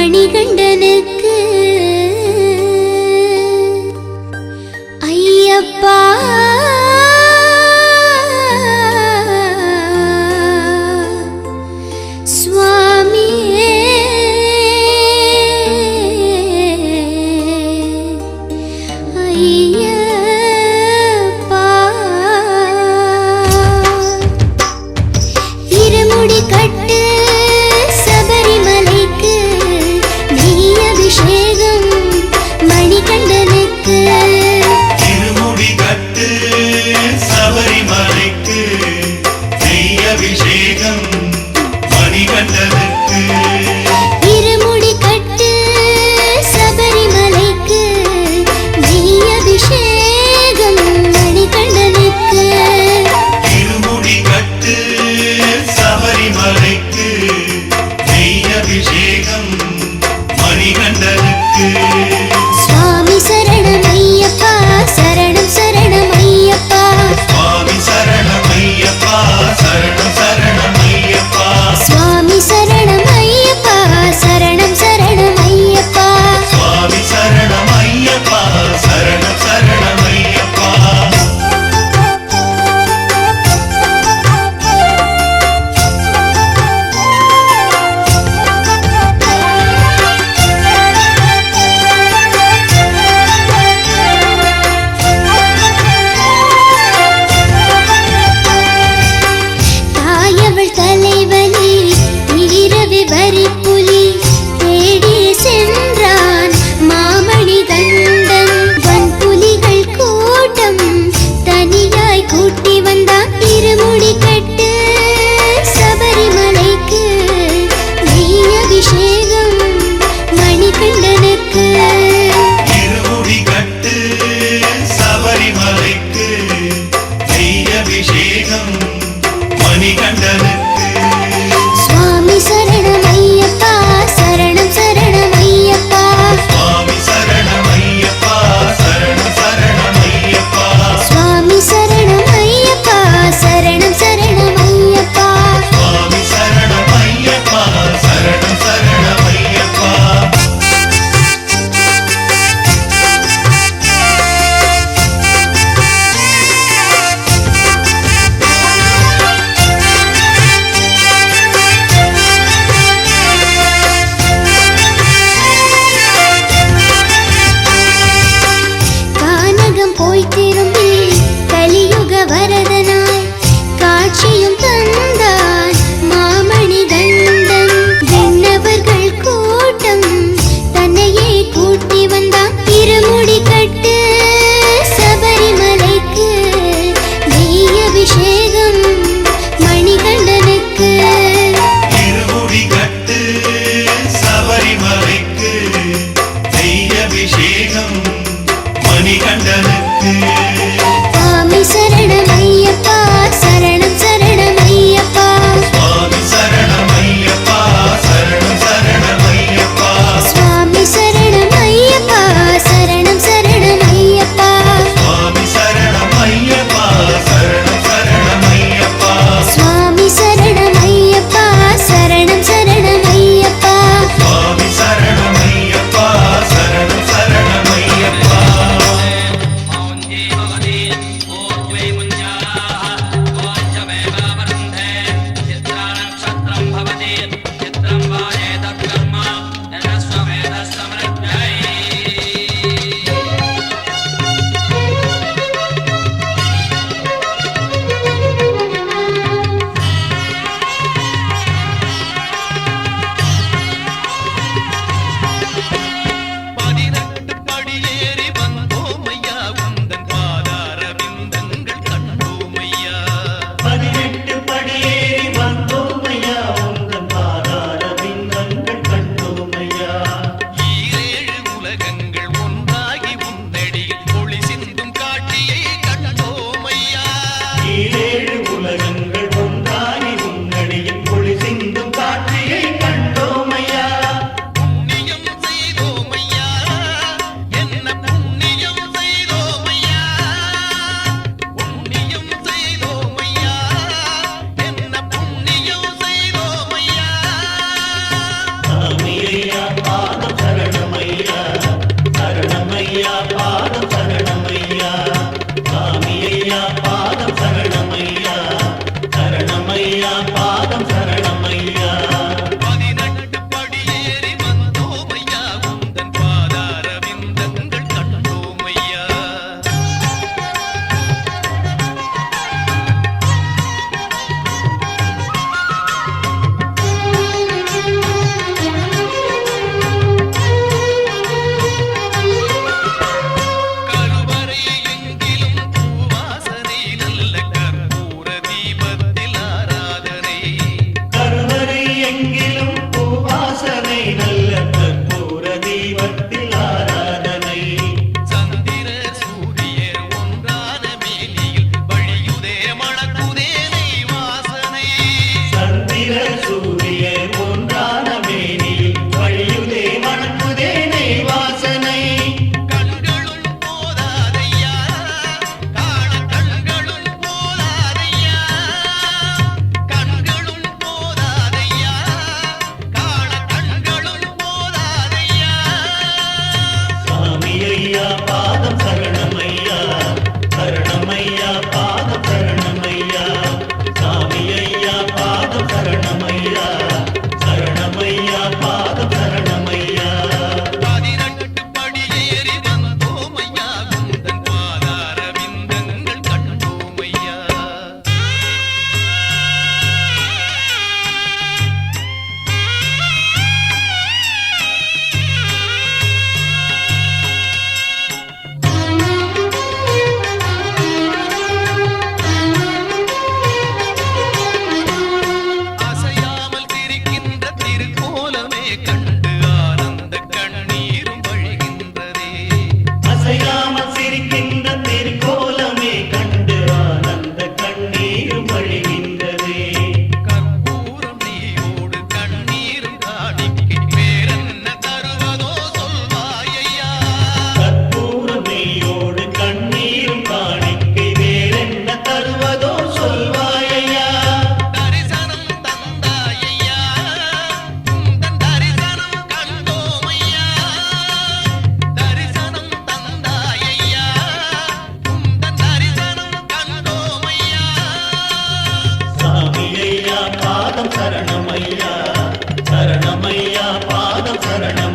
மணிகண்டனுக்கு ஐயப்பா சுவாமியே ஐயப்பா இருமுடி கட்டு சபரிமலைக்கு நெய் அபிஷேகம் மணிகண்டனுக்கு இருமுடி கட்டு சபரிமலைக்கு நெய் அபிஷேகம் மணிகண்டனுக்கு இருமுடி கட்டு சபரிமலைக்கு நெய் அபிஷேகம் மணிகண்டனுக்கு இருமுடி கட்டு சபரிமலைக்கு நெய் அபிஷேகம் மணிகண்டனுக்கு சுவாமி சரணம் ஐயப்பா சரணம் சரணம் ஐயப்பா சுவாமி சரணம் ஐயப்பா சரணம் சரணம் ஐயப்பா சுவாமி சரணம் ஐயப்பா சரணம் சரணம் ஐயப்பா சுவாமி சரணம் ஐயப்பா சரணம் சரணம் ஐயப்பா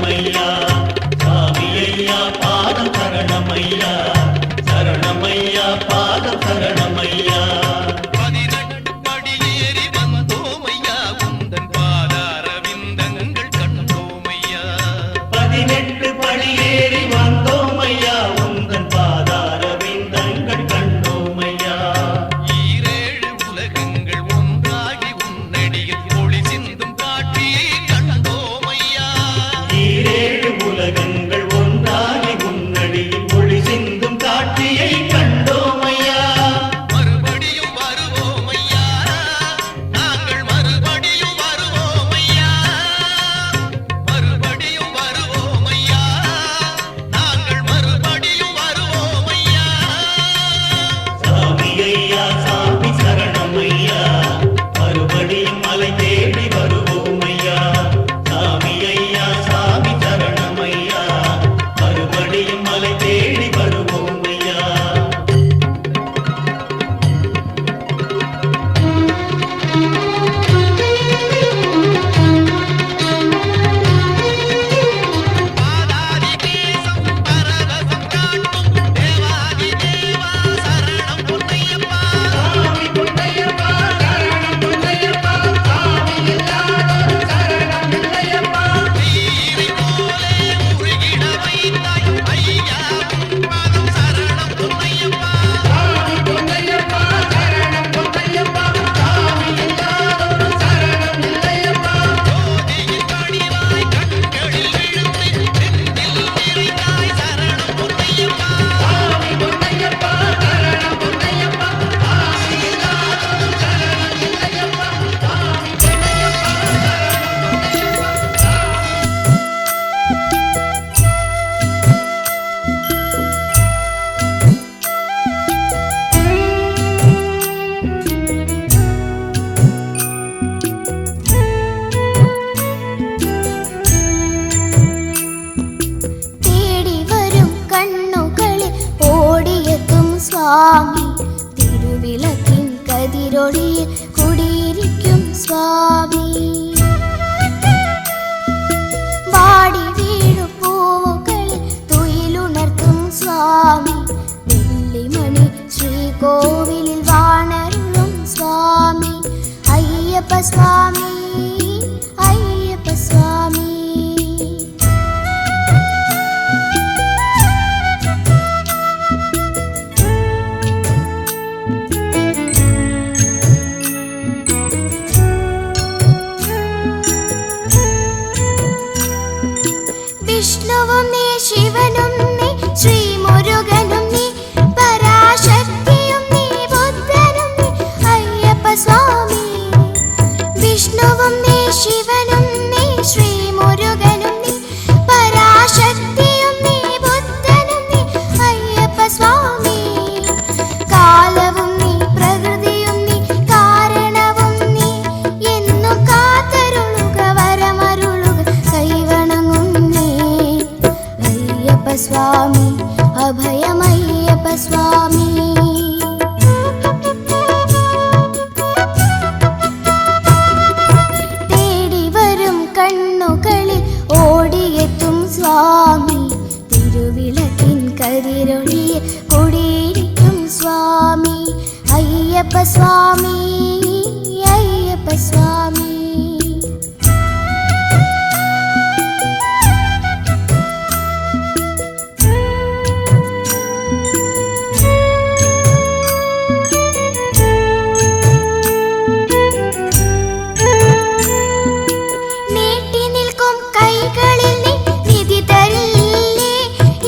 சரணமையா சாமி ஐயா பாதம் சரணமையா சரணமையா பாதம் சரணமையா 18 படியேறி வந்தோமையா உந்தன் பாதாரவிந்தங்கள் கண்டோமையா 18 படியேறி வந்தோமையா உந்தன் பாதாரவிந்தங்கள் கண்டோமையா ஈரேழு உலகங்கள் ஒன்றாகி உன்னடியில் ஒளி சிந்தும் காட்சியை கண்டோமையா ஈரேழு உலகங்கள் ஒன்றாகி உன்னடியில் ஒளி சிந்தும் காட்சியை கண்டோமையா மறுபடியும் வருவோமையா நாங்கள் மறுபடியும் வருவோமையா மறுபடியும் வருவோமையா நாங்கள் மறுபடியும் வருவோமையா சாமி ஐயா சாமி சரணமையா மறுபடியும் மலை தேடி வருவோமையா சாமி ஐயா சாமி சரணமையா மறுபடியும் மலை தேடி வருவோமையா பாதாதி தேசம் பரவசம் காட்டும் தேவாதி தேவா சரணம் பொன்னையப்பா சாமி பொன்னையப்பா சரணம் பொன்னையப்பா சாமி இல்லாதொரு சரணம் இல்லையப்பா நீரை போலே உருகிட வைத்தாய் ஐயா உன் பாதம் சரணம் பொன்னையப்பா சாமி பொன்னையப்பா சரணம் பொன்னையப்பா சாமி இல்லாதொரு சரணம் இல்லையப்பா ஜோதியின் வடிவாய் கண்களில் விழுந்து நெஞ்சில் நிறைந்தாய் சரணம் பொன்னையப்பா சாமி பொன்னையப்பா சரணம் பொன்னையப்பா சாமி இல்லாதொரு சரணம் இல்லையப்பா சாமி தேடி வரும் கண்ணுகளில் ஓடியெத்தும் சுவாமி திருவிளக்கின் கதிரொளியில் குடியிருக்கும் சுவாமி வாடி வீழும் பூக்களில் துயிலுணர்த்தும் சுவாமி வெள்ளிமணி ஸ்ரீகோவிலில் வாணருளும் சுவாமி ஐயப்ப சுவாமி ஐயப்ப சுவாமி വിഷ്ണുവും നീ ശിവനും നീ ശ്രീമുരുകനും നീ പരാശക്തിയും നീ ബുദ്ധനും നീ അയ്യപ്പ സ്വാമി വിഷ്ണുവും നീ ശിവനും നീ ശ്രീമുരുകനും നീ പരാശക്തിയും നീ ബുദ്ധനും നീ അയ്യപ്പ സ്വാമി കാലവും നീ പ്രകൃതിയും നീ കാരണവും നീ എന്നും കാത്തരുളുക വരമരുളുക കൈവണങ്ങുന്നേ അയ്യപ്പ സ്വാമി അഭയമയ്യപ്പ സ്വാമി തേടി വരും കണ്ണുകളിൽ ഓടിയെത്തും സ്വാമി തിരുവിളക്കിൻ കരിരൊളിയിൽ കുടിയിരിക്കും സ്വാമി അയ്യപ്പ സ്വാമി അയ്യപ്പ സ്വാമി നീട്ടി നിൽക്കും കൈകളിൽ നീ നിധി തരില്ലേ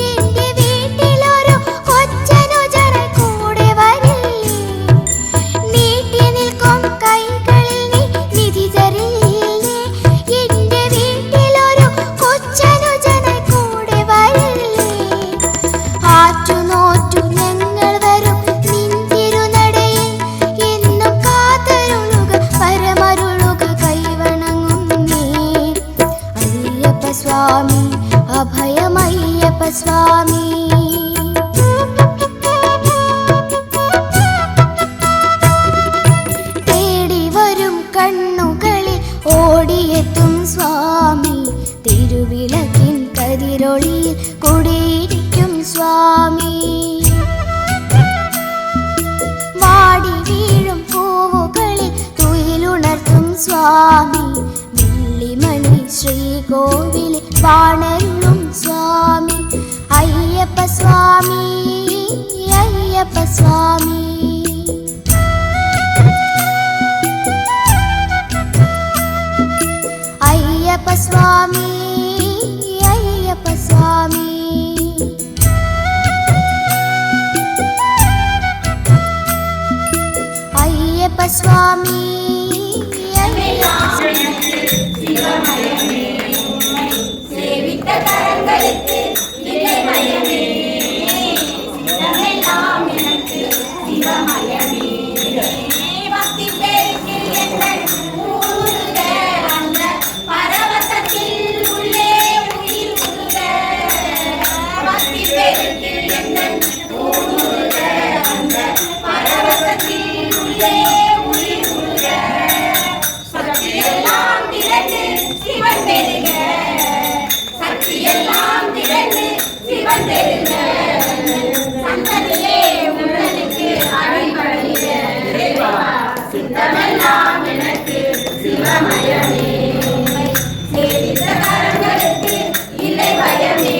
എന്റെ വീട്ടിലൊരു കൊച്ചനുജന കൂടെ വരില്ലേ നീട്ടി നിൽക്കും കൈകളിൽ നീ നിധി തരില്ലേ എന്റെ വീട്ടിലൊരു കൊച്ചനുജന കൂടെ വരില്ലേ ആറ്റുനോറ്റു ഞങ്ങൾ വരും നിൻ തിരുനടയിൽ എന്നും കാത്തരുളുക പരമരുളുക കൈവണങ്ങുന്നേ അയ്യപ്പ സ്വാമി അഭയമയ്യപ്പ സ്വാമി തേടി വരും കണ്ണുകളിൽ ഓടിയെത്തും സ്വാമി തിരുവിളക്കിൻ பேரொளியில் குடியிருக்கும் சுவாமி. வாடி வீழும் பூவுகளில் துயிலுணர்த்தும் சுவாமி. வெள்ளிமணி ஸ்ரீகோவிலில் வாணருளும் சுவாமி. ஐயப்ப சுவாமி, ஐயப்ப சுவாமி. ஐயப்ப சுவாமி, ஐயப்ப சுவாமி. ஐயப்ப சுவாமி, ஐயப்ப சேவித்த கரங்களுக்கு இல்லை மயமே, சித்தமெல்லாம் எனக்கு சிவமயமே. பக்தி பெருக்கு எங்கள் ஊருக, அந்த பரவசத்தில் உள்ளே உயிர் உருக. பக்தி பெருக்கு எங்கள் ஊருக, அந்த பரவசத்தில் உள்ளே உயிர் உருக. சக்தியெல்லாம் திரண்டு சிவன் பெருக, சக்தியெல்லாம் திரண்டு சிவன் பெருக. சந்ததியே உடலுக்கு அடிபணிக, சித்தமெல்லாம் எனக்கு சிவமயமே. சேவித்த கரங்களுக்கு இல்லை பயமே,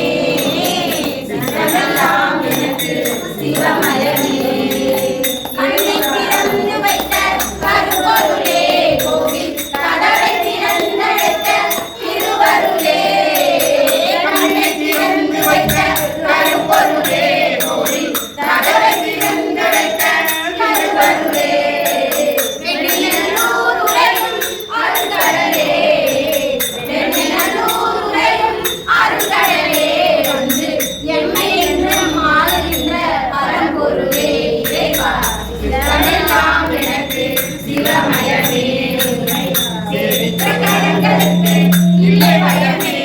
சித்தமெல்லாம் எனக்கு சிவமயமே. கண்ணை திறந்து வைத்த கருப்பொருளே, கோவில் கதவை திறந்தெடுத்த திருவருளே. கண்ணை திறந்து வைத்த கருப்பொருளே, கோவில் கதவை திறந்தெடுத்த திருவருளே. வெண்ணிலூர் உரையும் அருங்கடலே, வெண்ணிலூர் உரையும் அருங்கடலே. வந்து எம்மை என்று மாறுகின்ற பரம்பொருளே இறைவா, சித்தமெல்லாம் எனக்கு சிவமயமே. சேவித்த கரங்களுக்கு இல்லை பயமே,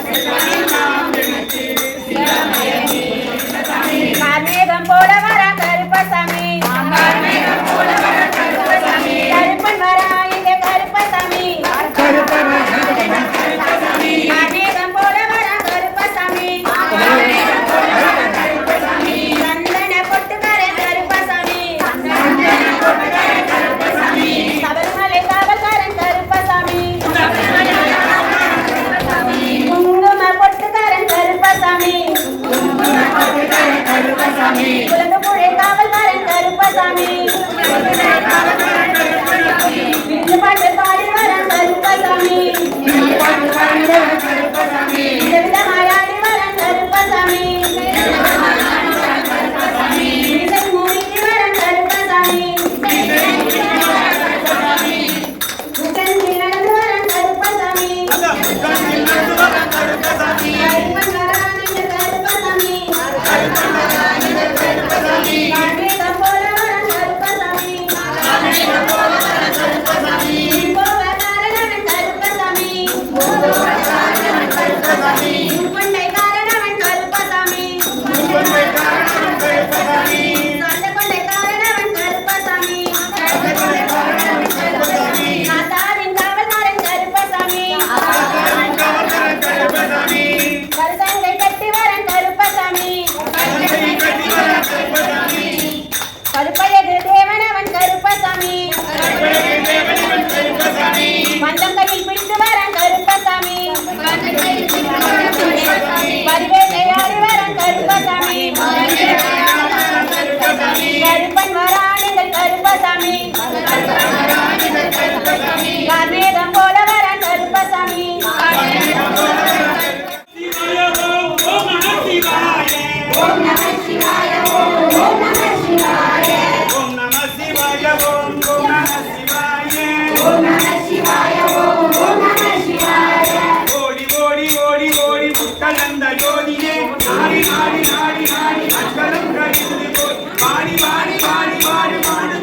சித்தமெல்லாம் எனக்கு சிவமயமே. கார்மேகம் போல வர கருப்பசாமி, கார்மேகம் போல வர கருப்பசாமி, கருப்பன் வரா இங்க கருப்பசாமி. கார்மேகம் போல வர கருப்பசாமி, கார்மேகம் போல வர கருப்பசாமி, சந்தன பொட்டுக்கார கருப்பசாமி. சந்தன பொட்டுக்கார கருப்பசாமி, சபரிமலை காவல்காரன் கருப்பசாமி. கருப்பசாமி, குங்கும பொட்டுக்காரன் கருப்பசாமி. பொட்டுக்கார கருப்பசாமி, குலந்து புழை காவல்காரன் கருப்பசாமி. வில்லு பாட்டு பாடி வர கருப்பசாமி. கருப்பசாமி, விதவிதமாயாடி வர கருப்பசாமி. விதை மூடிக்கு வர கருப்பசாமி. உகந்தி நடந்து வர கருப்பசாமி. கருப்பன் வரானிங்க கருப்பசாமி. கார்மேகம் போல வர கருப்பசாமி. பூங்கோவக்காரனவன் கருப்பசாமி. முன்கொண்டைக்காரனவன் கருப்பசாமி. சாந்தகொண்டைக்காரனவன் கருப்பசாமி. நாத்தாவின் காவல்காரன் கருப்பசாமி. கருசங்கை கட்டி வரன் கருப்பசாமி. கருப்பழகு தேவனவன் கருப்பசாமி. வந்தம் கையில் பிடித்து வரன் கருப்பசாமி. பரிவேட்டையாடி வரன் கருப்பசாமி. கருப்பன் வரானிங்கள் கருப்பசாமி. கார்மேகம் போல வரன் கருப்பசாமி. ஓம் நம சிவாய, ஓம் நம சிவாய, ஓம் நம சிவாய ஓம் நம சிவாய ஓம் நம சிவாய, ஓம் நம சிவாய. ஓடி ஓடி ஓடி ஓடி முட்டலந்த ஜோதியே நாடி நாடி நாடி நாடி அக்கலம் கழிந்து போய் பாடி பாடி பாடி பாடி பாடு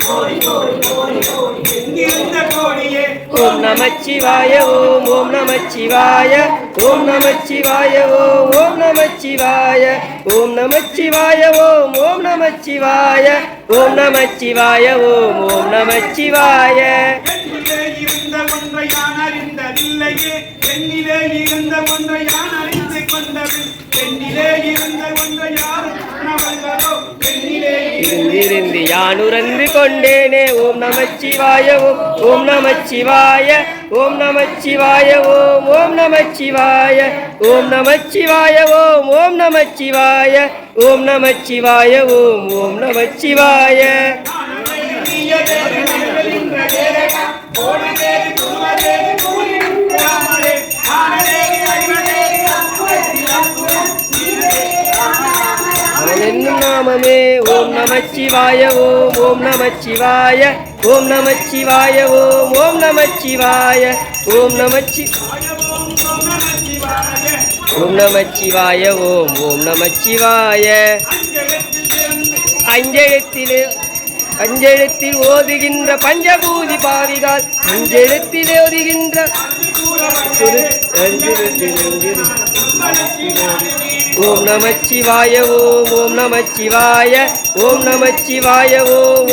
கோடி கோடி கோடி கோடி எங்கிருந்த கோடியே ஓம் நமச்சிவாய ஓம் நமச்சிவாய ஓம் நமச்சிவாய ஓம் நமச்சிவாய ஓம் நமச்சிவாய ஓம் நமச்சிவாய ஓம் நமச்சிவாய ஓம் நமச்சிவாய எங்கிலே இருந்த ஒன்றை நான் அறிந்த இல்லையே என்னிலே இருந்த ஒன்றை யான் அறிந்து கொண்டவன் என்னிலே இருந்த ஒன்றை யாரும் வல்லதோ என்னிலே இருந்திருந்து யானுரந்து கொண்டேனே ஓம் நமச்சிவாய ஓம் நமச்சிவாய ஓம் நமச்சிவாய ஓம் நமச்சிவாய ஓம் நமச்சிவாய ஓம் நமச்சிவாய ஓம் நமச்சிவாய ஓம் நமச்சிவாய என்னும் நாமமே ஓம் நமச்சிவாய ஓம் நமச்சிவாய ஓம் நமச்சிவாய ஓம் நமச்சிவாய ஓம் நமச்சிவாய ஓம் நமச்சிவாய அஞ்செழுத்தில் ஓதுகின்ற பஞ்சபூதி பாவிகால் அஞ்செழுத்தில் ஓதுகின்ற ஓம் நமச்சிவாய ஓம் நமச்சிவாய ஓம் நமச்சிவாய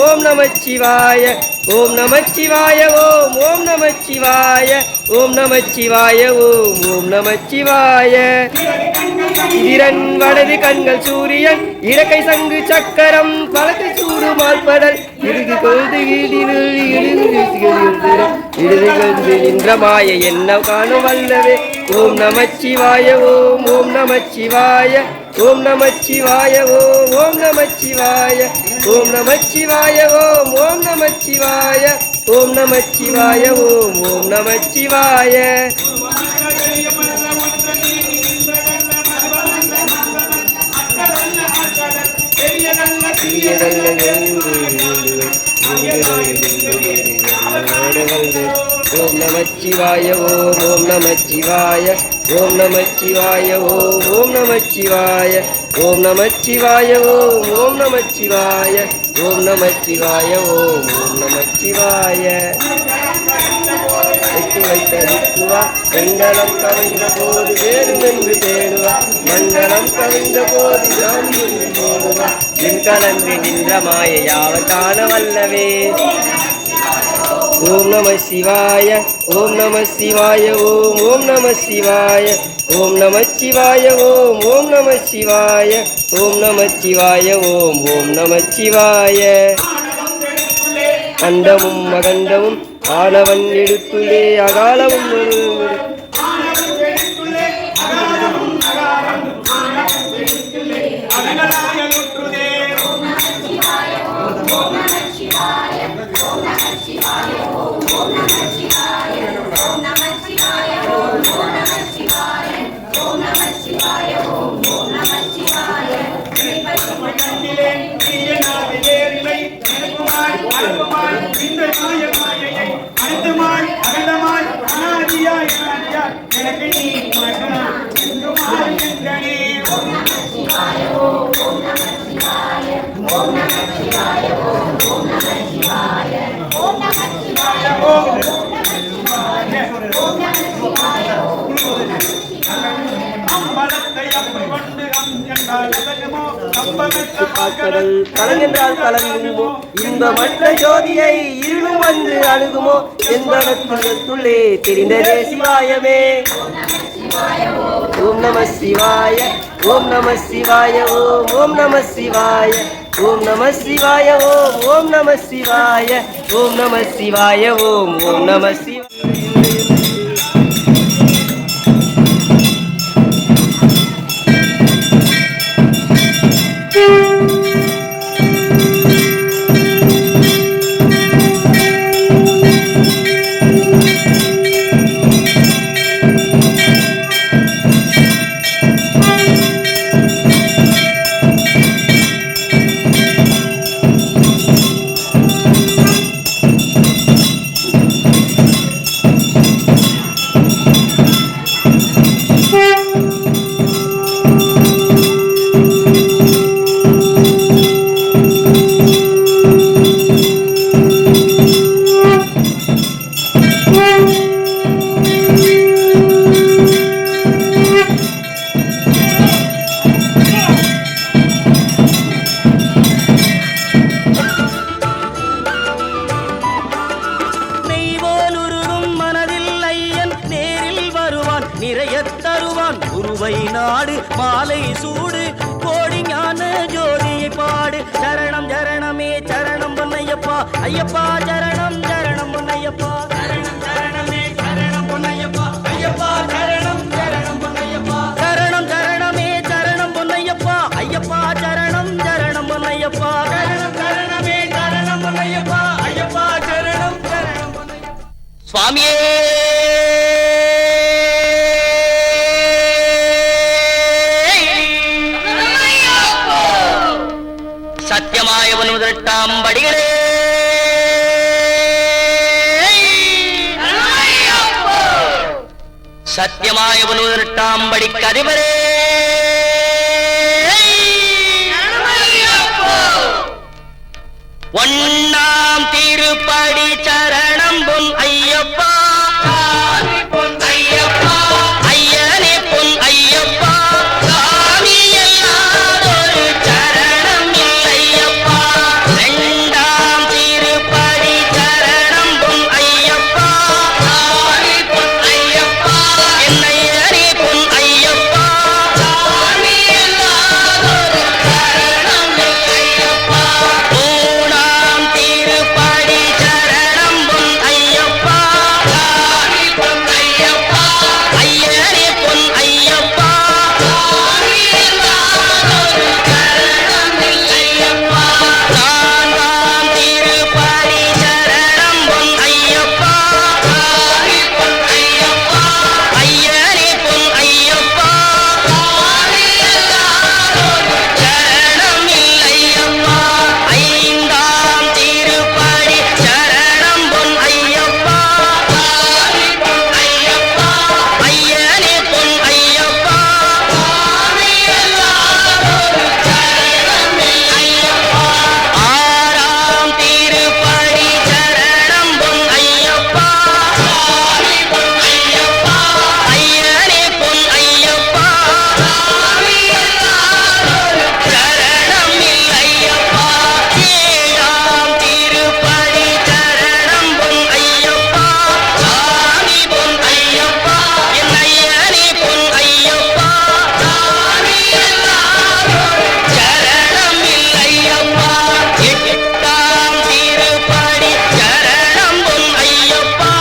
ஓம் நமச்சிவாய ஓம் நமச்சிவாய ஓம் நமச்சிவாய ஓம் நமச்சிவாய ஓம் நமச்சிவாய திறன் வலது கண்கள் சூரியன் இடக்கை சங்கு சக்கரம் பலகை சூடு மால்படல் இறுதி கொள்து நின்ற மாய என்ன காணும் வல்லவே ஓம் நமச்சிவாய ஓம் நமச்சிவாய ஓம் நமச்சிவாய ஓம் நமச்சிவாய ஓம் நமச்சிவாய ஓம் நமச்சிவாய ஓம் நமச்சிவாய ஓம் நமச்சிவாய ஓம் நமச்சிவாய ஓம் நமச்சிவாய ஓம் நமச்சிவாய ஓம் நமச்சிவாய ஓம் நமச்சிவாய ஓம் நமச்சிவாய ஓம் நமச்சிவாய ஓம் நமச்சிவாய வைத்தடிக்குவா மங்களம் கவிழ்ந்த போது வேறுமென்று தேடுவா மங்களம் கவிழ்ந்த போது தேடுவா என் கலந்து நின்ற மாய யாவர் காண வல்லவே ஓம் நம சிவாய ஓம் நம சிவாய ஓம் நம சிவாய ஓம் நம சிவாய ஓம் நம சிவாய ஓம் நம சிவாய ஓம் நம சிவாய அண்டமும் அகண்டமும் ஆனவன் எழுத்துள்ளே அகாலமும் கடல் கலங்கென்றால் கலங்குமோ இன்பமற்ற ஜோதியை இருளும் வந்து அணுகுமோ என்பதற்குள்ளே தெரிந்ததே சிவாயமே ஓம் நம சிவாய ஓம் நம சிவாய ஓம் நம சிவாய ஓம் நம சிவாய ஓம் நம சிவாய ஓம் நம சிவாய ஓம் நம சிவாய மாயத்தருவான் குருவை நாடு மாலை சூடு கோடி ஞான ஜோதியை பாடு சரணம் சரணமே சரணம் பொன்னையப்பா ஐயப்பா சரணம் சரணம் பொன்னையப்பா சரணம் சரணமே சரணம் பொன்னையப்பா ஐயப்பா சரணம் சரணம் பொன்னையப்பா சரணம் சரணமே சரணம் பொன்னையப்பா ஐயப்பா சரணம் சரணம் பொன்னையப்பா சரணம் சரணமே சரணம் பொன்னையப்பா ஐயப்பா சரணம் சரணம் பொன்னையப்பா சுவாமியே சத்தியமாயவன் முதட்டாம் படிகளே சத்தியமாயவன் முதட்டாம் படி கதிபரே ஒன்னாம் திருப்படி சரணம் பொன் ஐயப்பா பொன் ஐயப்பா ஐயனே பொன் ஐயப்பா சாமி எல்லாதொரு சரணம் இல்லையப்பா இரண்டாம் திருப்படி சரணம் பொன் ஐயப்பா சாமி பொன் ஐயப்பா என்னையனே பொன் ஐயப்பா சாமி எல்லாதொரு சரணம் இல்லையப்பா மூணாம் திருப்படி சரணம் பொன் ஐயப்பா சாமி பொன் ஐயப்பா ஐயனே பொன் ஐயப்பா சாமி எல்லாதொரு சரணம் இல்லையப்பா நான்காம் திருப்படி சரணம் பொன் ஐயப்பா சாமி பொன் ஐயப்பா ஐயனே பொன் ஐயப்பா சாமி எல்லாதொரு சரணம் இல்லையப்பா ஐந்தாம் திருப்படி சரணம் பொன் ஐயப்பா சாமி பொன் ஐயப்பா ஐயனே பொன் ஐயப்பா சாமி எல்லாதொரு சரணம் இல்லையப்பா ஆறாம் திருப்படி சரணம் பொன் ஐயப்பா சாமி பொன் ஐயப்பா ஐயனே பொன் ஐயப்பா சாமி எல்லாதொரு சரணம் இல்லையப்பா ஏழாம் திருப்படி சரணம் பொன் ஐயப்பா சாமி பொன் ஐயப்பா என் ஐயனே பொன் ஐயப்பா சாமி எல்லாதொரு சரணம் இல்லையப்பா எட்டாம் திருப்படி சரணம் பொன் ஐயப்பா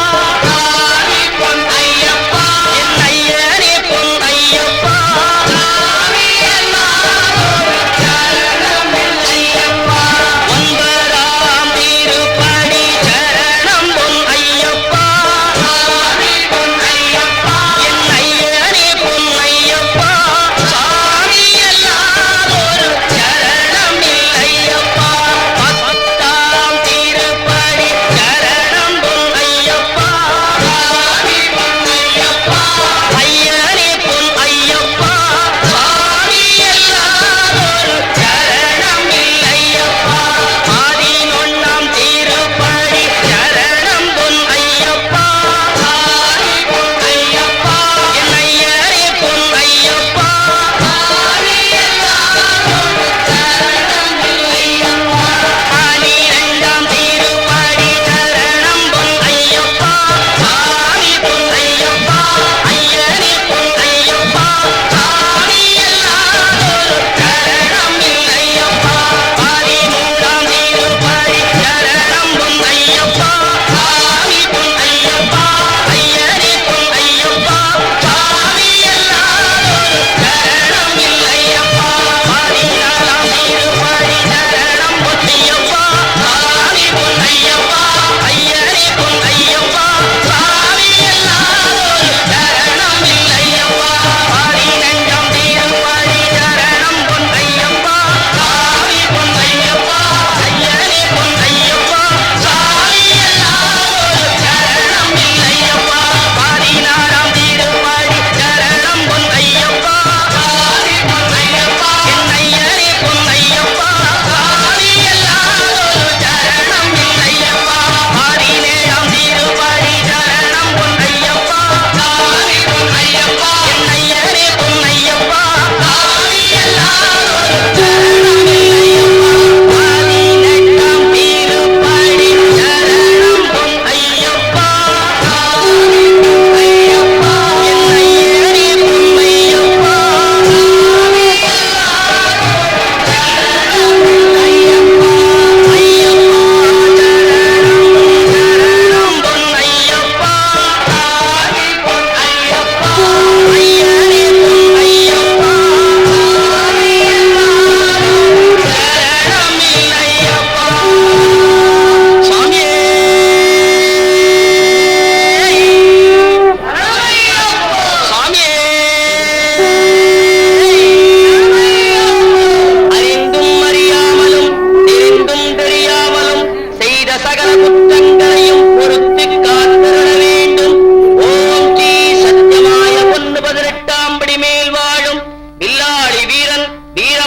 சாமி பொன் ஐயப்பா என் ஐயனே பொன் ஐயப்பா சாமி எல்லாதொரு சரணம் இல்லையப்பா ஒன்பதாம் திருப்படி சரணம் பொன் ஐயப்பா சாமி பொன் ஐயப்பா என் ஐயனே பொன் ஐயப்பா சாமி எல்லாதொரு சரணம் இல்லையப்பா பத்தாம் திருப்படி சரணம் பொன் ஐயப்பா சாமி பொன் ஐயப்பா ஐயனே பொன் ஐயப்பா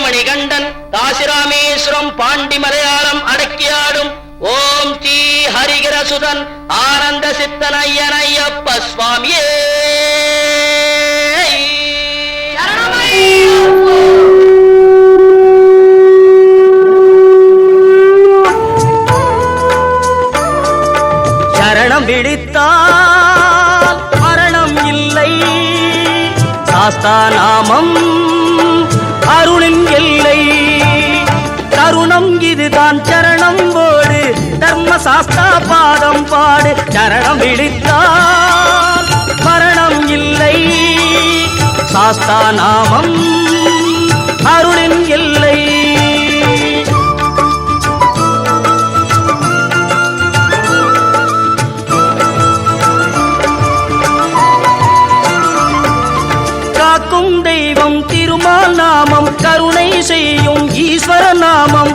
மணிகண்டன் காசிராமேஸ்வரம் பாண்டி மலையாளம் அடக்கியாடும் ஓம் ஸ்ரீ ஹரிகரசுதன் ஆனந்த சித்தன் ஐயனையப்ப சுவாமியே சரணம் விழித்தால் மரணம் இல்லை சாஸ்தா நாமம் அருளின் எல்லை தருணம் இதுதான் சரணம் போடு தர்ம சாஸ்தா பாதம் பாடு சரணம் விழித்தால் மரணம் இல்லை சாஸ்தா நாமம் அருளின் எல்லை காக்கும் தெய்வம் திருமால் நாமம் கருணை செய்யும் ஈஸ்வர நாமம்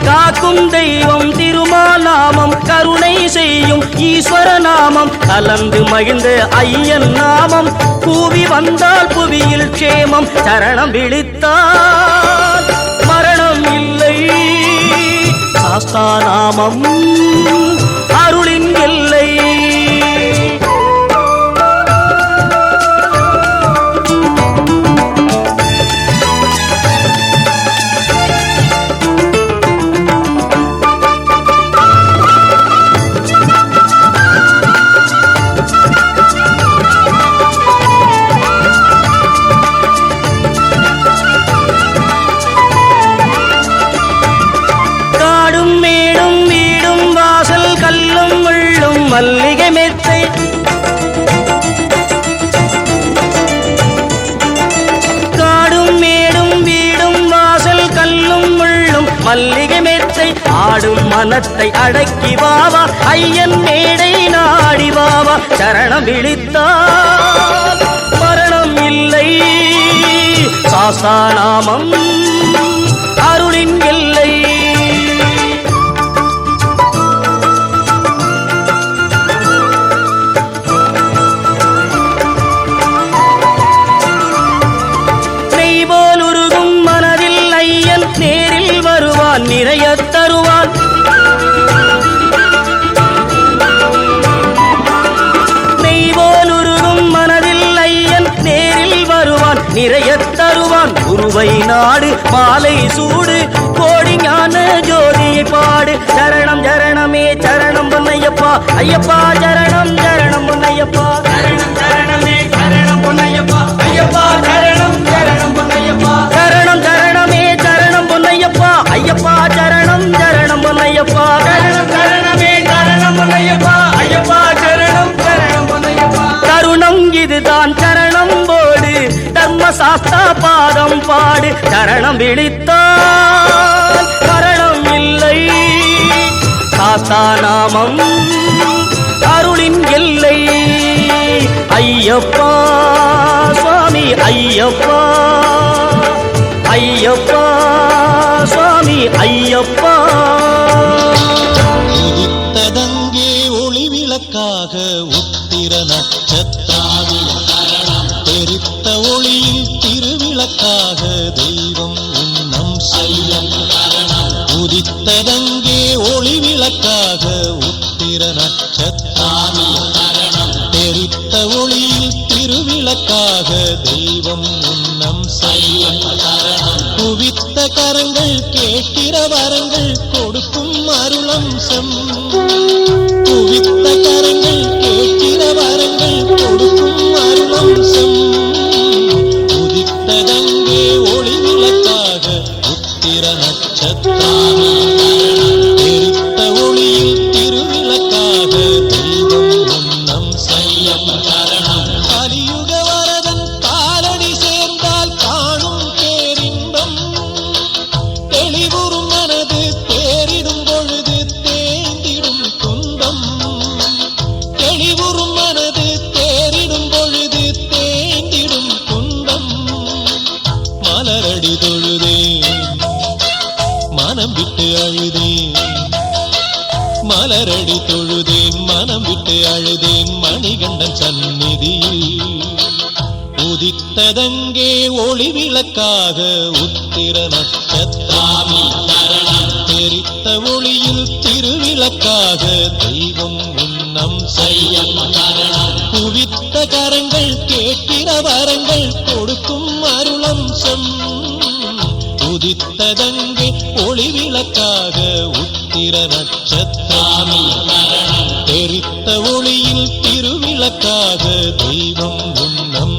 காக்கும் தெய்வம் திருமால் நாமம் கருணை செய்யும் ஈஸ்வர நாமம் கலந்து மகிழ்ந்த ஐயன் நாமம் கூவி வந்தால் புவியில் க்ஷேமம் சரணம் விழித்தால் மரணம் இல்லை சாஸ்தா நாமம் அருளின் எல்லை மல்லிகை மெத்தை காடும் மேடும் வீடும் வாசல் கல்லும் முள்ளும் மல்லிகை மெத்தை ஆடும் மனத்தை அடக்கி வாவா ஐயன் மேடை நாடி வாவா சரணம் விழித்தால் மரணம் இல்லை சாஸ்தா நாமம் அருளின் எல்லை நேரில் வருவான் நிறைய தருவான் நெய்வோல் உருகும் மனதில் ஐயன் நேரில் வருவான் நிறைய தருவான் குருவை நாடு மாலை சூடு கோடி ஞான ஜோதியை பாடு சரணம் சரணமே சரணம் பொன்னையப்பா ஐயப்பா சரணம் சரணம் பொன்னையப்பா சரணம் சரணமே சரணம் பொன்னையப்பா ஐயப்பா சரணம் சரணம் பொன்னையப்பா சரணம் சரணமே சரணம் பொன்னையப்பா ஐயப்பா சரணம் சரணம் பொன்னையப்பா சரணம் சரணமே சரணம் பொன்னையப்பா ஐயப்பா சரணம் சரணம் பொன்னையப்பா தருணம் இதுதான் சரணம் போடு தர்ம சாஸ்தா பாதம் பாடு சரணம் விழித்தால் மரணம் இல்லை சாஸ்தா நாமம் அருளின் எல்லை ஐயப்பா சுவாமி ஐயப்பா ஐயப்பா சுவாமி ஐயப்பா உதித்ததங்கே ஒளி விளக்காக உத்திர நட்சத்திராதி தெரித்த ஒளியில் திருவிளக்காக தெய்வம் உன்னம் செய்யம் உதித்ததங்கே ஒளி விளக்காக உத்திர நட்சத்திராதி தெரித்த ஒளியில் திருவிளக்காக தெய்வம் உன்னம் செய்யம் குவித்த கரங்கள் கேட்கிற வரங்கள் கொடுக்கும் அருளம்சம் குவித்த கரங்கள் கேட்கிற வரங்கள் கொடுக்கும் அருளம்சம் உதித்ததங்கே ஒளி விளக்காக உத்திர நட்சத்திராதி தெரித்த ஒளியில் திருவிளக்காக தெய்வம் உன்னம் செய்யம் கலியுக வரதன் காலடி சேர்ந்தால் காணும் பேரின்பம் தெளிவுறும் மனது தேறிடும் பொழுது தேந்திடும் துன்பம் தெளிவுறும் மனது தேறிடும் பொழுது தேந்திடும் துன்பம் மலரடி தொழுதேன் மனம் விட்டு அழுதேன் மலரடி தொழுதேன் மனம் விட்டு அழுதேன் மணிகண்டன் சந்நிதியில் உதித்ததங்கே ஒளி விளக்காக உத்திர நட்சத்திராமி தெரித்த ஒளியில் திருவிளக்காக தெய்வம் உன்னம் குவித்த கரங்கள் கேட்கிற வரங்கள் கொடுக்கும் அருளம்சம் உதித்ததங்கே ஒளி விளக்காக உத்திர நட்சத்திராமி தெரித்த ஒளியில் திருவிளக்காக தெய்வம் உன்னம்